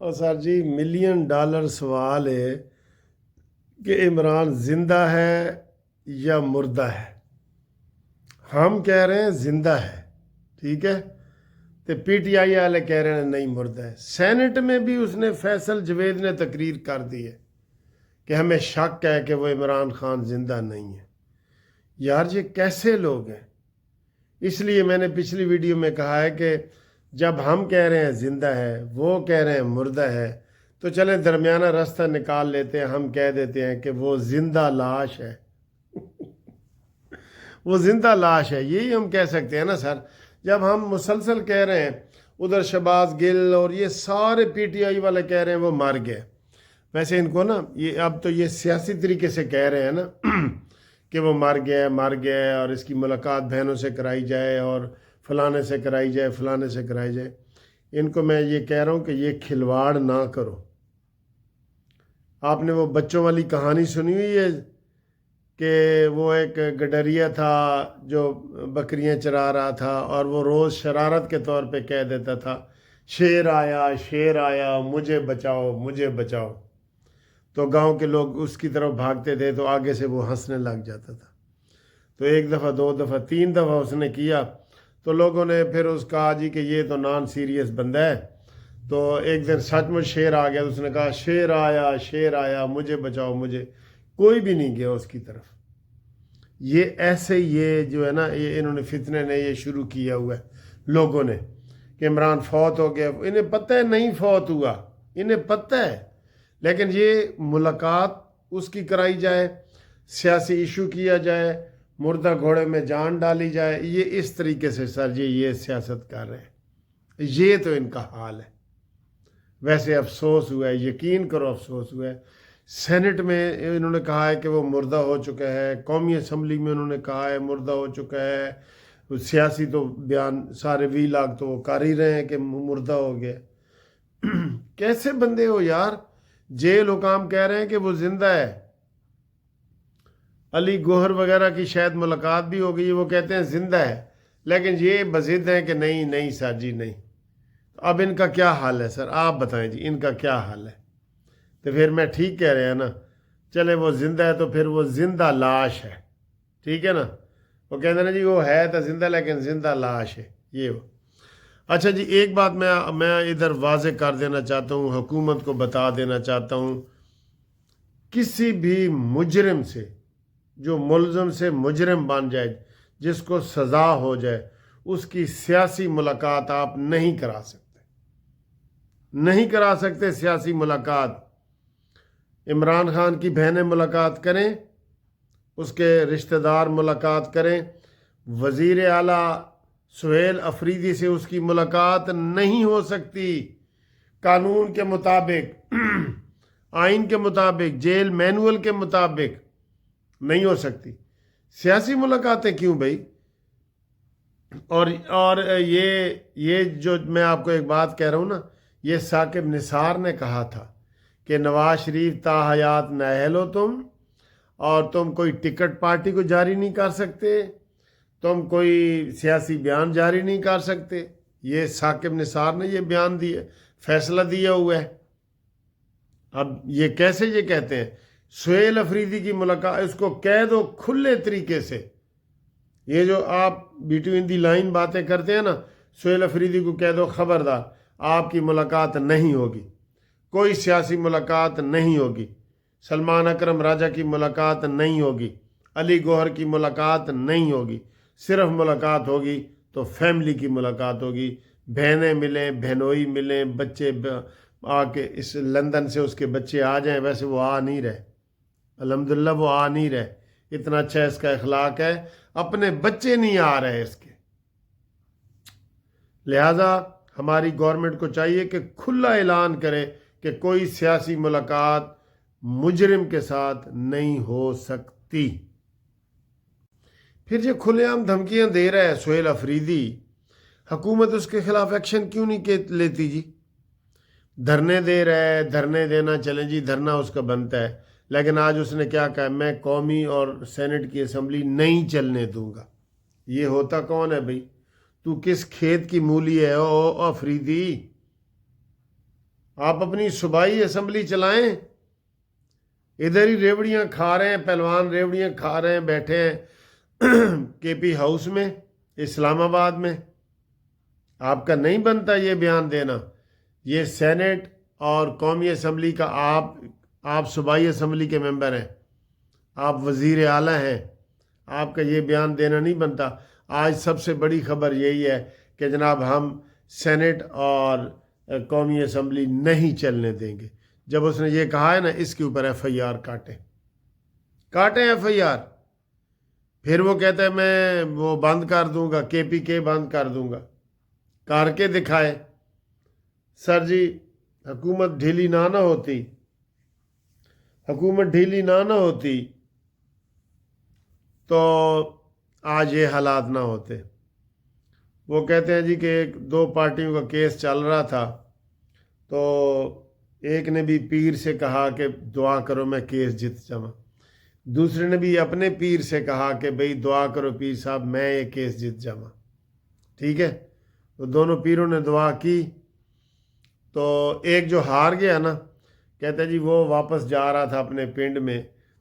اور سر جی $1,000,000 سوال ہے کہ عمران زندہ ہے یا مردہ ہے۔ ہم کہہ رہے ہیں زندہ ہے، ٹھیک ہے، تو پی ٹی آئی والے کہہ رہے ہیں نہیں مردہ ہے۔ سینٹ میں بھی اس نے فیصل جوید نے تقریر کر دی ہے کہ ہمیں شک ہے کہ وہ عمران خان زندہ نہیں ہے۔ یار یہ کیسے لوگ ہیں؟ اس لیے میں نے پچھلی ویڈیو میں کہا ہے کہ جب ہم کہہ رہے ہیں زندہ ہے، وہ کہہ رہے ہیں مردہ ہے، تو چلیں درمیانہ راستہ نکال لیتے ہیں، ہم کہہ دیتے ہیں کہ وہ زندہ لاش ہے۔ وہ زندہ لاش ہے، یہی ہم کہہ سکتے ہیں نا سر۔ جب ہم مسلسل کہہ رہے ہیں ادھر شہباز گل اور یہ سارے پی ٹی آئی والے کہہ رہے ہیں وہ مر گئے۔ ویسے ان کو نا یہ اب تو یہ سیاسی طریقے سے کہہ رہے ہیں نا کہ وہ مر گئے اور اس کی ملاقات بہنوں سے کرائی جائے اور فلانے سے کرائی جائے، فلانے سے کرائی جائے۔ ان کو میں یہ کہہ رہا ہوں کہ یہ کھلواڑ نہ کرو۔ آپ نے وہ بچوں والی کہانی سنی ہوئی ہے کہ وہ ایک گڈریا تھا جو بکریاں چرا رہا تھا اور وہ روز شرارت کے طور پہ کہہ دیتا تھا شیر آیا مجھے بچاؤ مجھے بچاؤ، تو گاؤں کے لوگ اس کی طرف بھاگتے تھے تو آگے سے وہ ہنسنے لگ جاتا تھا۔ تو ایک دفعہ، دو دفعہ، 3 دفعہ اس نے کیا تو لوگوں نے پھر اس کہا جی کہ یہ تو نان سیریس بندہ ہے۔ تو ایک دن سچ مچ شیر آ گیا تو اس نے کہا شیر آیا مجھے بچاؤ مجھے، کوئی بھی نہیں گیا اس کی طرف۔ یہ ایسے یہ جو ہے نا یہ انہوں نے فتنے نے یہ شروع کیا ہوا ہے لوگوں نے کہ عمران فوت ہو گیا۔ انہیں پتہ ہے نہیں فوت ہوا، انہیں پتہ ہے، لیکن یہ ملاقات اس کی کرائی جائے، سیاسی ایشو کیا جائے، مردہ گھوڑے میں جان ڈالی جائے، یہ اس طریقے سے سر جی یہ سیاست کر رہے ہیں۔ یہ تو ان کا حال ہے۔ ویسے افسوس ہوا ہے، یقین کرو افسوس ہوا ہے۔ سینٹ میں انہوں نے کہا ہے کہ وہ مردہ ہو چکا ہے، قومی اسمبلی میں انہوں نے کہا ہے مردہ ہو چکا ہے، سیاسی تو بیان سارے ویلاگ تو وہ کر ہی رہے ہیں کہ مردہ ہو گیا۔ کیسے بندے ہو یار؟ جیل حکام کہہ رہے ہیں کہ وہ زندہ ہے۔ علی گوہر وغیرہ کی شاید ملاقات بھی ہو گئی، وہ کہتے ہیں زندہ ہے، لیکن یہ بضد ہیں کہ نہیں سر جی نہیں۔ اب ان کا کیا حال ہے سر؟ آپ بتائیں جی ان کا کیا حال ہے؟ تو پھر میں ٹھیک کہہ رہے ہیں نا، چلے وہ زندہ ہے تو پھر وہ زندہ لاش ہے، ٹھیک ہے نا؟ وہ کہتے ہیں نا جی وہ ہے تو زندہ لیکن زندہ لاش ہے، یہ وہ۔ اچھا جی ایک بات میں ادھر واضح کر دینا چاہتا ہوں، حکومت کو بتا دینا چاہتا ہوں، کسی بھی مجرم سے جو ملزم سے مجرم بن جائے، جس کو سزا ہو جائے، اس کی سیاسی ملاقات آپ نہیں کرا سکتے سیاسی ملاقات۔ عمران خان کی بہنیں ملاقات کریں، اس کے رشتہ دار ملاقات کریں، وزیر اعلیٰ سہیل افریدی سے اس کی ملاقات نہیں ہو سکتی، قانون کے مطابق، آئین کے مطابق، جیل مینول کے مطابق نہیں ہو سکتی۔ سیاسی ملاقاتیں کیوں بھائی؟ اور یہ جو میں آپ کو ایک بات کہہ رہا ہوں نا، یہ ثاقب نثار نے کہا تھا کہ نواز شریف تا حیات نااہل ہو تم، اور تم کوئی ٹکٹ پارٹی کو جاری نہیں کر سکتے، تم کوئی سیاسی بیان جاری نہیں کر سکتے۔ یہ ثاقب نثار نے یہ بیان دیا، فیصلہ دیا ہوا ہے۔ اب یہ کیسے یہ کہتے ہیں سہیل افریدی کی ملاقات، اس کو کہہ دو کھلے طریقے سے، یہ جو آپ بٹوین دی لائن باتیں کرتے ہیں نا، سہیل افریدی کو کہہ دو خبردار آپ کی ملاقات نہیں ہوگی، کوئی سیاسی ملاقات نہیں ہوگی، سلمان اکرم راجہ کی ملاقات نہیں ہوگی، علی گوہر کی ملاقات نہیں ہوگی، صرف ملاقات ہوگی تو فیملی کی ملاقات ہوگی، بہنیں ملیں، بہنوئی ملیں، بچے آ کے اس لندن سے اس کے بچے آ جائیں، ویسے وہ آ نہیں رہے، الحمدللہ وہ آ نہیں رہے، اتنا اچھا اس کا اخلاق ہے، اپنے بچے نہیں آ رہے اس کے۔ لہذا ہماری گورنمنٹ کو چاہیے کہ کھلا اعلان کرے کہ کوئی سیاسی ملاقات مجرم کے ساتھ نہیں ہو سکتی۔ پھر یہ کھلے عام دھمکیاں دے رہا ہے سہیل افریدی، حکومت اس کے خلاف ایکشن کیوں نہیں لیتی جی؟ دھرنے دے رہا ہے، دھرنے دینا چلیں جی، دھرنا اس کا بنتا ہے، لیکن آج اس نے کیا کہا، میں قومی اور سینٹ کی اسمبلی نہیں چلنے دوں گا۔ یہ ہوتا کون ہے بھائی؟ تو کس کھیت کی مولی ہے او افریدی؟ آپ اپنی صوبائی اسمبلی چلائیں، ادھر ہی ریوڑیاں کھا رہے ہیں، پہلوان ریوڑیاں کھا رہے ہیں، بیٹھے ہیں کے پی ہاؤس میں اسلام آباد میں. آپ کا نہیں بنتا یہ بیان دینا. یہ سینٹ اور قومی اسمبلی کا آپ صوبائی اسمبلی کے ممبر ہیں، آپ وزیر اعلیٰ ہیں، آپ کا یہ بیان دینا نہیں بنتا. آج سب سے بڑی خبر یہی ہے کہ جناب ہم سینٹ اور قومی اسمبلی نہیں چلنے دیں گے. جب اس نے یہ کہا ہے نا، اس کے اوپر ایف آئی آر کاٹیں ایف آئی آر. پھر وہ کہتا ہے میں وہ بند کر دوں گا، کے پی کے بند کر دوں گا. کر کے دکھائے. سر جی حکومت ڈھیلی نہ ہوتی تو آج یہ حالات نہ ہوتے. وہ کہتے ہیں جی کہ دو پارٹیوں کا کیس چل رہا تھا، تو ایک نے بھی پیر سے کہا کہ دعا کرو میں کیس جیت جاؤں، دوسرے نے بھی اپنے پیر سے کہا کہ بھئی دعا کرو پیر صاحب میں یہ کیس جیت جاؤں. ٹھیک ہے، تو دونوں پیروں نے دعا کی. تو ایک جو ہار گیا نا، کہتا ہے جی وہ واپس جا رہا تھا اپنے پنڈ میں،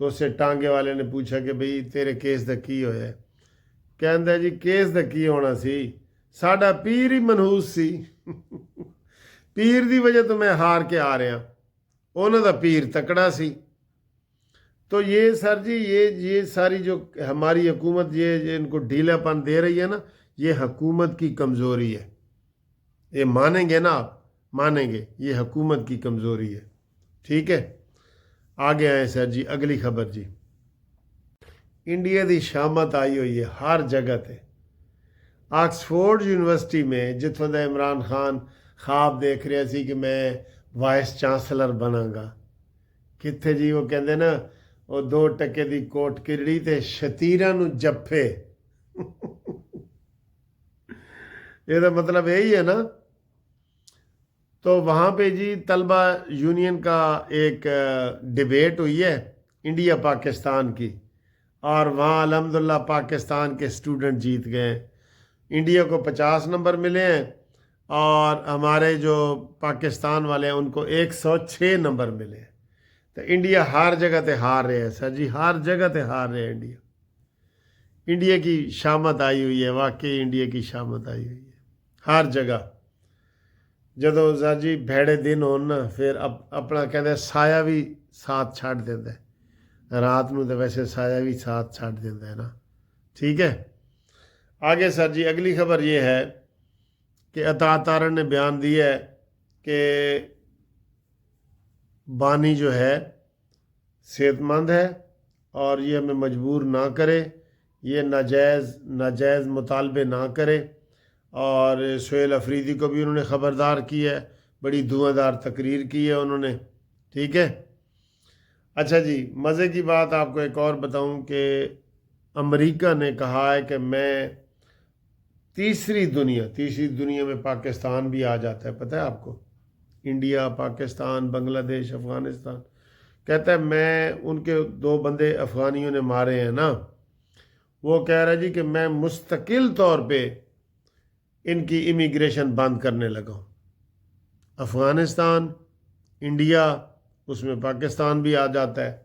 تو اس سے ٹانگے والے نے پوچھا کہ بھئی تیرے کیس دا کی ہویا ہے؟ کہندا ہے جی کیس دا کی ہونا سی، ساڈا پیر ہی منحوس سی پیر دی وجہ تو میں ہار کے آ رہا، انہوں دا پیر تکڑا سی. تو یہ سر جی یہ ساری جو ہماری حکومت یہ ان کو ڈھیلا پن دے رہی ہے نا، یہ حکومت کی کمزوری ہے. یہ مانیں گے نا آپ، مانیں گے یہ حکومت کی کمزوری ہے. ٹھیک ہے، آگے آئیں سر جی اگلی خبر جی. انڈیا دی شامت آئی ہوئی ہے ہر جگہ تے. آکسفورڈ یونیورسٹی میں جتوں دا عمران خان خواب دیکھ رہا سی کہ میں وائس چانسلر بناں گا، کتنے جی وہ کہندے نا وہ 2 ٹکے دی کوٹ کرڑی تے شتیراں نو جفے یہ تو مطلب یہی ہے نا. تو وہاں پہ جی طلبہ یونین کا ایک ڈیبیٹ ہوئی ہے انڈیا پاکستان کی، اور وہاں الحمدللہ پاکستان کے اسٹوڈنٹ جیت گئے ہیں. انڈیا کو 50 نمبر ملے ہیں اور ہمارے جو پاکستان والے ہیں ان کو 106 نمبر ملے ہیں. تو انڈیا ہر جگہ تے ہار رہے ہیں سر جی، ہر جگہ تے ہار رہے ہیں. انڈیا کی شامت آئی ہوئی ہے، واقعی انڈیا کی شامت آئی ہوئی ہے ہر جگہ. جدو سر جی بھیڑے دن ہون نا، پھر اپنا کہتے سایہ بھی ساتھ چھڑ دیتا ہے، رات نو تو ویسے سایہ بھی ساتھ چھڑ دیتا ہے نا. ٹھیک ہے، آگے سر جی اگلی خبر یہ ہے کہ عطا تارن نے بیان دیا ہے کہ بانی جو ہے صحت مند ہے اور یہ ہمیں مجبور نہ کرے، یہ ناجائز مطالبے نہ کرے. اور سہیل افریدی کو بھی انہوں نے خبردار کی ہے، بڑی دھواں دار تقریر کی ہے انہوں نے. ٹھیک ہے، اچھا جی مزے کی بات آپ کو ایک اور بتاؤں کہ امریکہ نے کہا ہے کہ میں تیسری دنیا میں پاکستان بھی آ جاتا ہے، پتہ ہے آپ کو؟ انڈیا، پاکستان، بنگلہ دیش، افغانستان. کہتا ہے میں ان کے 2 بندے افغانیوں نے مارے ہیں نا، وہ کہہ رہا جی کہ میں مستقل طور پہ ان کی امیگریشن بند کرنے لگا ہوں. افغانستان، انڈیا، اس میں پاکستان بھی آ جاتا ہے.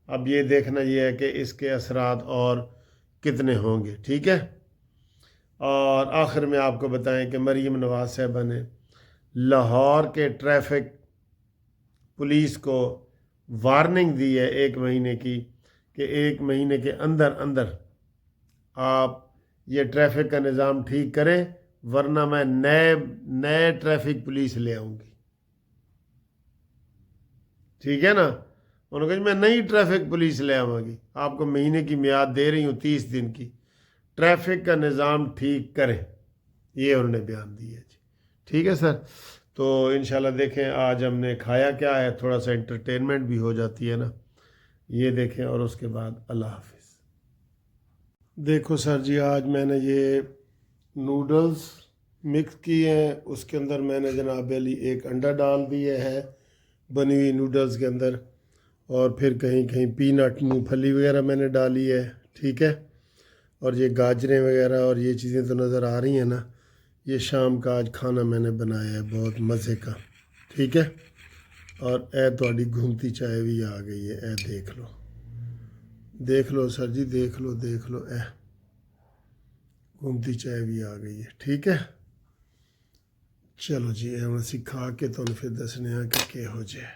اب یہ دیکھنا یہ ہے کہ اس کے اثرات اور کتنے ہوں گے. ٹھیک ہے، اور آخر میں آپ کو بتائیں کہ مریم نواز صاحبہ نے لاہور کے ٹریفک پولیس کو وارننگ دی ہے 1 مہینے کی، کہ 1 مہینے کے اندر آپ یہ ٹریفک کا نظام ٹھیک کریں، ورنہ میں نئے ٹریفک پولیس لے آؤں گی. ٹھیک ہے نا، انہوں نے کہا میں نئی ٹریفک پولیس لے آؤں گی. آپ کو مہینے کی میعاد دے رہی ہوں 30 دن کی، ٹریفک کا نظام ٹھیک کریں، یہ انہوں نے بیان دیا ہے جی. ٹھیک ہے سر، تو انشاءاللہ دیکھیں آج ہم نے کھایا کیا ہے، تھوڑا سا انٹرٹینمنٹ بھی ہو جاتی ہے نا، یہ دیکھیں. اور اس کے بعد اللہ حافظ. دیکھو سر جی آج میں نے یہ نوڈلز مکس کیے ہیں، اس کے اندر میں نے جناب علی ایک انڈا ڈال دیا ہے بنی ہوئی نوڈلز کے اندر، اور پھر کہیں پینٹ مونگ پھلی وغیرہ میں نے ڈالی ہے. ٹھیک ہے، اور یہ گاجریں وغیرہ اور یہ چیزیں تو نظر آ رہی ہیں نا. یہ شام کا آج کھانا میں نے بنایا ہے بہت مزے کا. ٹھیک ہے. اور اے تہاڈی گھومتی چائے بھی آ گئی ہے. اے دیکھ لو سر جی، دیکھ لو اے گھومتی چائے بھی آ گئی ہے. ٹھیک ہے، چلو جی ہم اسی کھا کے تو پھر دسنے کہ ہو جائے.